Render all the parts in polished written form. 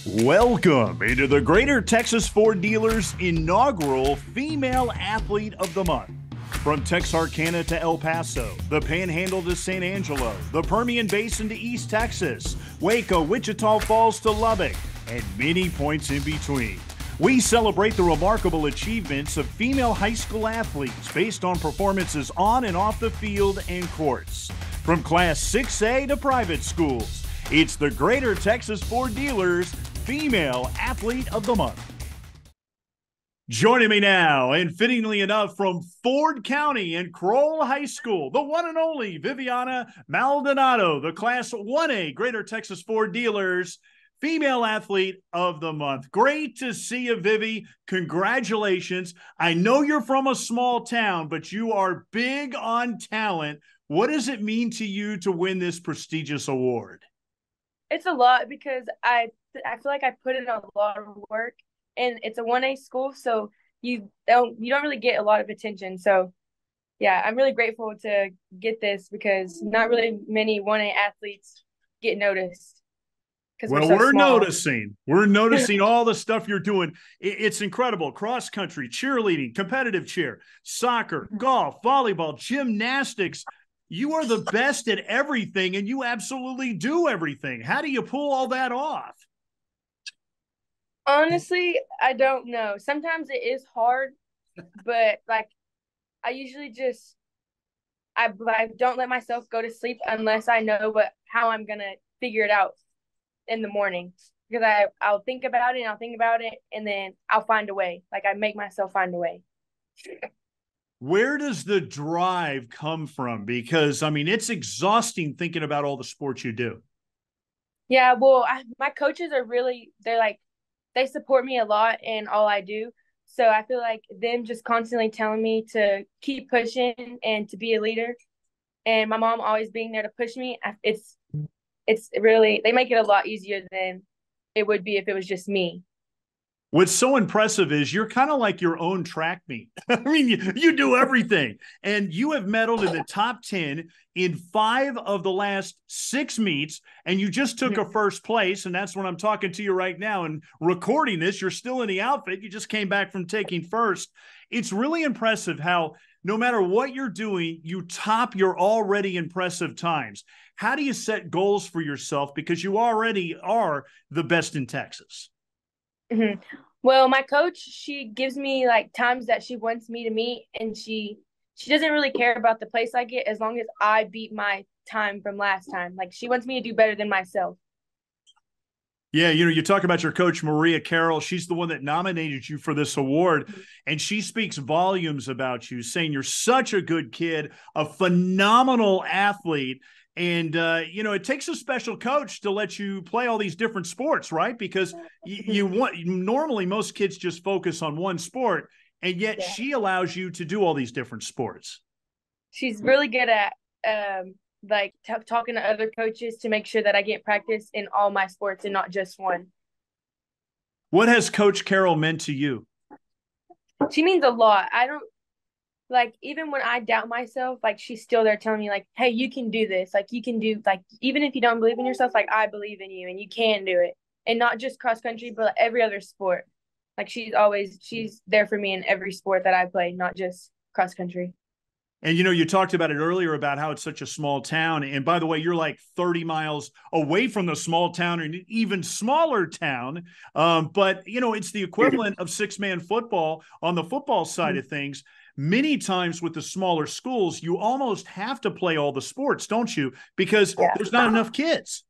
Welcome into the Greater Texas Ford Dealers inaugural Female Athlete of the Month. From Texarkana to El Paso, the Panhandle to San Angelo, the Permian Basin to East Texas, Waco, Wichita Falls to Lubbock, and many points in between. We celebrate the remarkable achievements of female high school athletes based on performances on and off the field and courts. From Class 6A to private schools, it's the Greater Texas Ford Dealers Female Athlete of the Month. Joining me now, and fittingly enough, from Ford County and Crowell High School, the one and only Viviana Maldonado, the Class 1A Greater Texas Ford Dealers Female Athlete of the Month. Great to see you, Vivi. Congratulations. I know you're from a small town, but you are big on talent. What does it mean to you to win this prestigious award? It's a lot because I feel like I put in a lot of work, and it's a 1A school, so you don't really get a lot of attention. So yeah, I'm really grateful to get this because not really many 1A athletes get noticed because we're Well, so we're small. noticing. We're noticing all the stuff you're doing. It's incredible. Cross country, cheerleading, competitive cheer, soccer, golf, volleyball, gymnastics. You are the best at everything, and you absolutely do everything. How do you pull all that off? Honestly, I don't know. Sometimes it is hard, but like I usually just I don't let myself go to sleep unless I know how I'm gonna figure it out in the morning because I'll think about it and I'll think about it and then I'll find a way. Like I make myself find a way. Where does the drive come from? Because, I mean, it's exhausting thinking about all the sports you do. Yeah, well, my coaches are they're like they support me a lot in all I do. So I feel like them just constantly telling me to keep pushing and to be a leader, and my mom always being there to push me. It's really they make it a lot easier than it would be if it was just me. What's so impressive is you're kind of like your own track meet. I mean, you do everything. And you have medaled in the top 10 in 5 of the last 6 meets, and you just took a first place. And that's when I'm talking to you right now and recording this. You're still in the outfit. You just came back from taking first. It's really impressive how no matter what you're doing, you top your already impressive times. How do you set goals for yourself? Because you already are the best in Texas. Mm-hmm. Well, my coach, she gives me like times that she wants me to meet, and she doesn't really care about the place I get as long as I beat my time from last time. Like she wants me to do better than myself. Yeah, you talk about your coach, Maria Carroll. She's the one that nominated you for this award, and she speaks volumes about you, saying you're such a good kid, a phenomenal athlete. And, it takes a special coach to let you play all these different sports, right? Because normally most kids just focus on one sport, and yet Yeah. she allows you to do all these different sports. She's really good at like talking to other coaches to make sure that I get practice in all my sports and not just one. What has Coach Carroll meant to you? She means a lot. I don't like even when I doubt myself, like she's still there telling me like, "Hey, you can do this. Like you can do like even if you don't believe in yourself, like I believe in you and you can do it." And not just cross country, but every other sport. Like she's there for me in every sport that I play, not just cross country. And, you talked about it earlier about how it's such a small town. And by the way, you're like 30 miles away from the small town and an even smaller town. But, it's the equivalent of 6-man football on the football side of things. Many times with the smaller schools, you almost have to play all the sports, don't you? Because Yeah. there's not enough kids.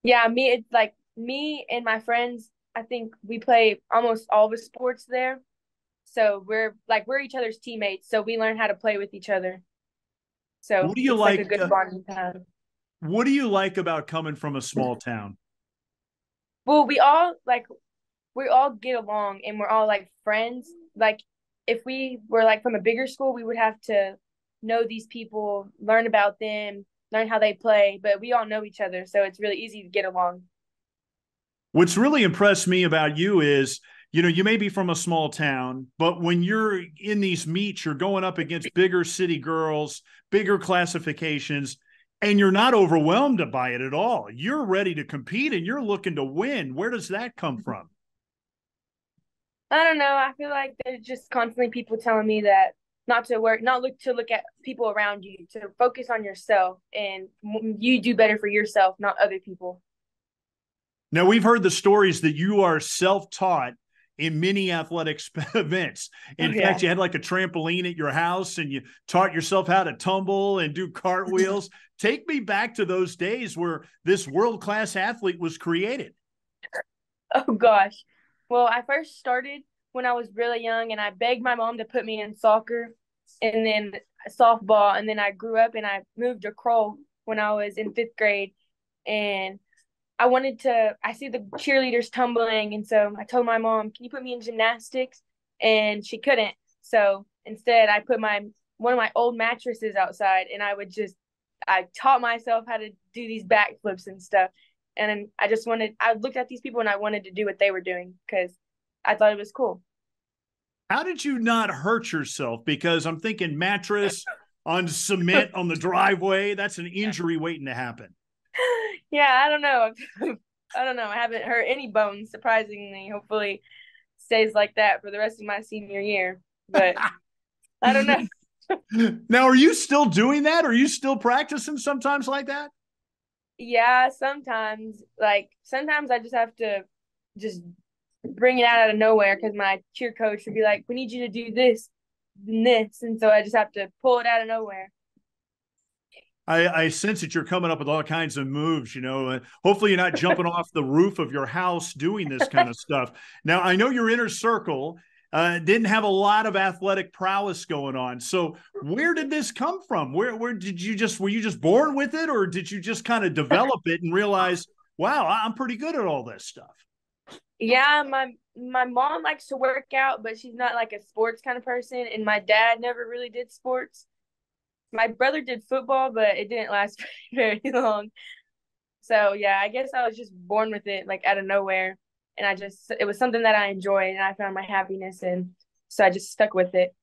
Yeah, it's like me and my friends, I think we play almost all the sports there. So we're each other's teammates, so we learn how to play with each other. What So do you it's like a like? good bonding time. What do you like about coming from a small town? Well, we all get along and we're all like friends. Like if we were like from a bigger school, we would have to know these people, learn about them, learn how they play, but we all know each other, so it's really easy to get along. What's really impressed me about you is, you may be from a small town, but when you're in these meets, you're going up against bigger city girls, bigger classifications. And you're not overwhelmed by it at all. You're ready to compete and you're looking to win. Where does that come from? I don't know. I feel like there's just constantly people telling me that not to work, not look to look at people around you, to focus on yourself and you do better for yourself, not other people. Now, we've heard the stories that you are self-taught in many athletics events. In fact, you had like a trampoline at your house and you taught yourself how to tumble and do cartwheels. Take me back to those days where this world-class athlete was created. Oh gosh. Well, I first started when I was really young and I begged my mom to put me in soccer and then softball. And then I grew up and I moved to Crowell when I was in 5th grade. And I see the cheerleaders tumbling. And so I told my mom, can you put me in gymnastics? And she couldn't. So instead, I put one of my old mattresses outside and I taught myself how to do these backflips and stuff. And I looked at these people and I wanted to do what they were doing because I thought it was cool. How did you not hurt yourself? Because I'm thinking mattress on cement on the driveway, that's an injury waiting to happen. Yeah, I don't know. I don't know. I haven't hurt any bones, surprisingly. Hopefully stays like that for the rest of my senior year. But I don't know. Now, are you still doing that? Are you still practicing sometimes like that? Yeah, sometimes. Sometimes I just have to just bring it out of nowhere because my cheer coach would be like, we need you to do this and this. And so I just have to pull it out of nowhere. I sense that you're coming up with all kinds of moves, hopefully you're not jumping off the roof of your house doing this kind of stuff. Now, I know your inner circle didn't have a lot of athletic prowess going on. So where did this come from? Where were you just born with it, or did you just kind of develop it and realize, wow, I'm pretty good at all this stuff? Yeah, my mom likes to work out, but she's not like a sports kind of person. And my dad never really did sports. My brother did football, but it didn't last very long. So yeah, I guess I was just born with it, like out of nowhere. And it was something that I enjoyed and I found my happiness in. So I just stuck with it.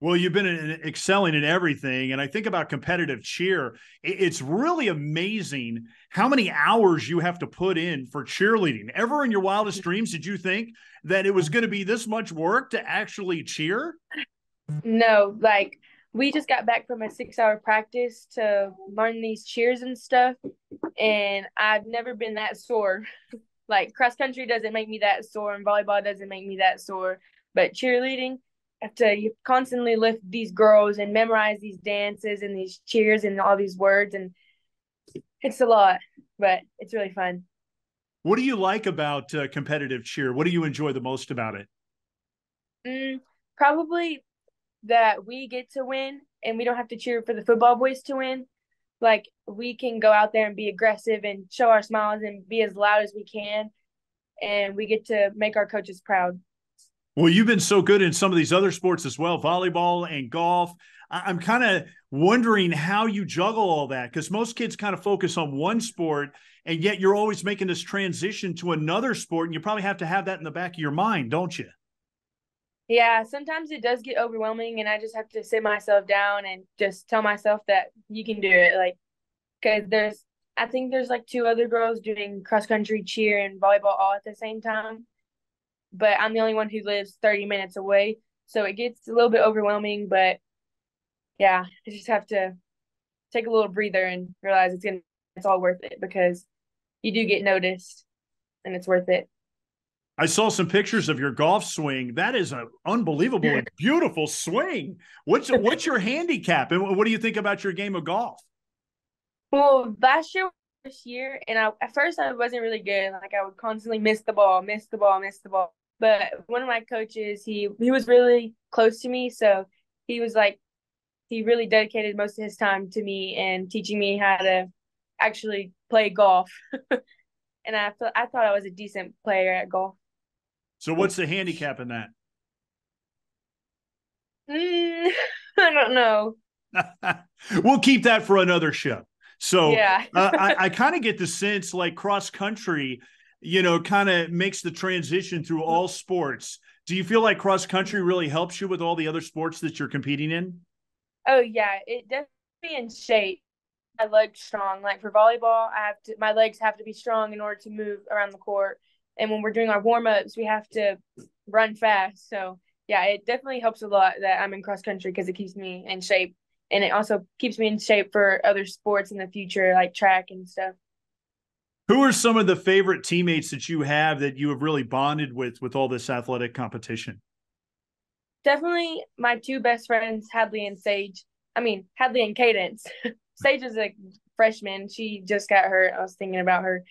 Well, you've been excelling in everything. And I think about competitive cheer. It's really amazing how many hours you have to put in for cheerleading. Ever in your wildest dreams, did you think that it was going to be this much work to actually cheer? No, we just got back from a 6-hour practice to learn these cheers and stuff. And I've never been that sore. Like cross country doesn't make me that sore and volleyball doesn't make me that sore. But cheerleading, you constantly lift these girls and memorize these dances and these cheers and all these words. And it's a lot, but it's really fun. What do you like about competitive cheer? What do you enjoy the most about it? Probably that we get to win and we don't have to cheer for the football boys to win. Like we can go out there and be aggressive and show our smiles and be as loud as we can. And we get to make our coaches proud. Well, you've been so good in some of these other sports as well, volleyball and golf. I'm kind of wondering how you juggle all that, because most kids kind of focus on one sport and yet you're always making this transition to another sport. And you probably have to have that in the back of your mind, don't you? Yeah, sometimes it does get overwhelming and I just have to sit myself down and just tell myself that you can do it. Because I think there's 2 other girls doing cross country, cheer, and volleyball all at the same time. But I'm the only one who lives 30 minutes away. So it gets a little bit overwhelming, but yeah, I just have to take a little breather and realize it's all worth it because you do get noticed and it's worth it. I saw some pictures of your golf swing. That is an unbelievable and beautiful swing. What's your handicap, and what do you think about your game of golf? Well, this year, and at first I wasn't really good. I would constantly miss the ball. But one of my coaches, he was really close to me, so he was he really dedicated most of his time to me and teaching me how to actually play golf. And I thought I was a decent player at golf. So what's the handicap in that? I don't know. We'll keep that for another show. So yeah. I kind of get the sense cross country, kind of makes the transition through all sports. Do you feel like cross country really helps you with all the other sports that you're competing in? Oh yeah, it definitely in shape. my legs strong. Like for volleyball, my legs have to be strong in order to move around the court. And when we're doing our warm-ups, we have to run fast. So yeah, it definitely helps a lot that I'm in cross country because it keeps me in shape. And it also keeps me in shape for other sports in the future, like track and stuff. Who are some of the favorite teammates that you have really bonded with all this athletic competition? Definitely my two best friends, Hadley and Sage. I mean, Hadley and Cadence. Sage is a freshman. She just got hurt. I was thinking about her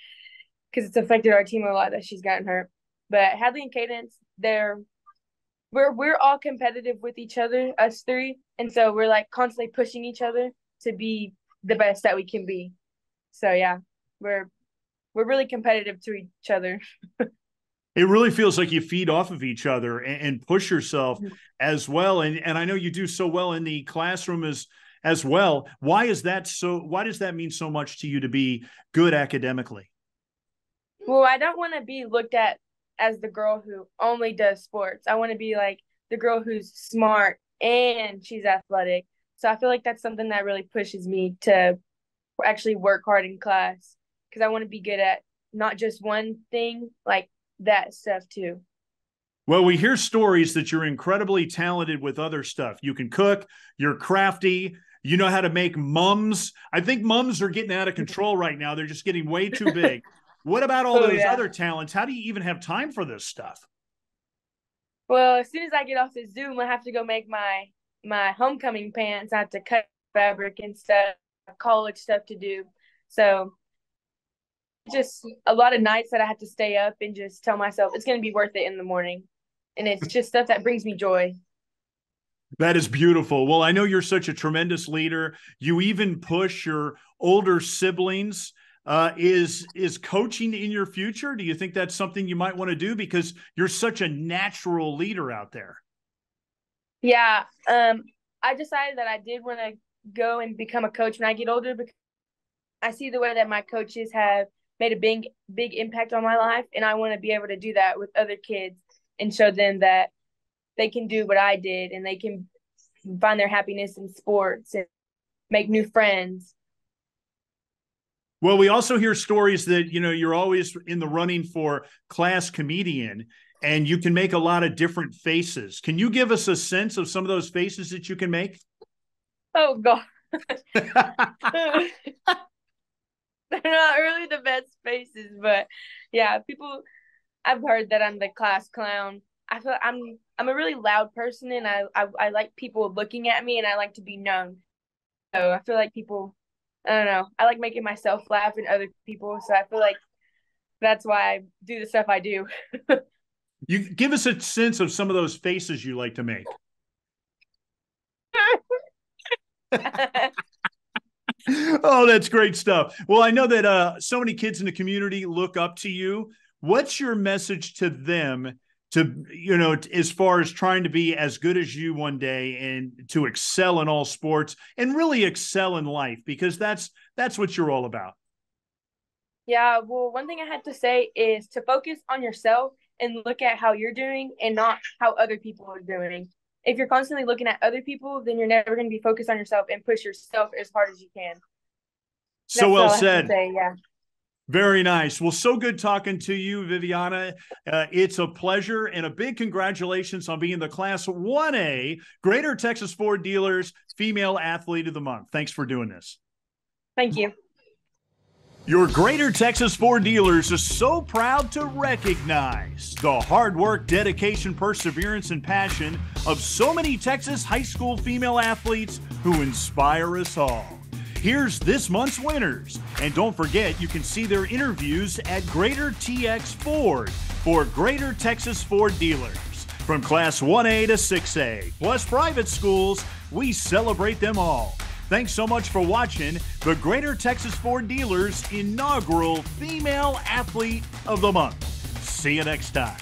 because it's affected our team a lot that she's gotten hurt. But Hadley and Cadence, we're all competitive with each other, us three, and so we're like constantly pushing each other to be the best that we can be. So yeah, we're really competitive to each other. It really feels like you feed off of each other and push yourself as well. And I know you do so well in the classroom as well. Why does that mean so much to you to be good academically? Well, I don't want to be looked at as the girl who only does sports. I want to be like the girl who's smart and she's athletic. So I feel like that's something that really pushes me to actually work hard in class because I want to be good at not just one thing, like that stuff too. Well, we hear stories that you're incredibly talented with other stuff. You can cook, you're crafty, you know how to make mums. I think mums are getting out of control right now. They're just getting way too big. What about all those other talents? How do you even have time for this stuff? Well, as soon as I get off this Zoom, I have to go make my homecoming pants. I have to cut fabric and stuff, college stuff to do. So just a lot of nights that I have to stay up and just tell myself it's going to be worth it in the morning. And it's just stuff that brings me joy. That is beautiful. Well, I know you're such a tremendous leader. You even push your older siblings. Is coaching in your future? Do you think that's something you might want to do because you're such a natural leader out there? Yeah. I decided that I did want to go and become a coach when I get older because I see the way that my coaches have made a big impact on my life, and I want to be able to do that with other kids and show them that they can do what I did and they can find their happiness in sports and make new friends. Well, we also hear stories that, you're always in the running for class comedian and you can make a lot of different faces. Can you give us a sense of some of those faces that you can make? Oh, God. They're not really the best faces, but yeah, I've heard that I'm the class clown. I feel I'm a really loud person and I like people looking at me and I like to be known. So I feel like people, I don't know, I like making myself laugh and other people. So I feel like that's why I do the stuff I do. You give us a sense of some of those faces you like to make. Oh, that's great stuff. Well, I know that so many kids in the community look up to you. What's your message to them to, as far as trying to be as good as you one day and to excel in all sports and really excel in life? Because that's what you're all about. Yeah, well, one thing I had to say is to focus on yourself and look at how you're doing and not how other people are doing. If you're constantly looking at other people, then you're never going to be focused on yourself and push yourself as hard as you can. So well said. Yeah. Very nice. Well, so good talking to you, Viviana. It's a pleasure and a big congratulations on being the Class 1A Greater Texas Ford Dealers Female Athlete of the Month. Thanks for doing this. Thank you. Your Greater Texas Ford Dealers is so proud to recognize the hard work, dedication, perseverance, and passion of so many Texas high school female athletes who inspire us all. Here's this month's winners. And don't forget, you can see their interviews at Greater TX Ford for Greater Texas Ford Dealers. From Class 1A to 6A, plus private schools, we celebrate them all. Thanks so much for watching the Greater Texas Ford Dealers inaugural Female Athlete of the Month. See you next time.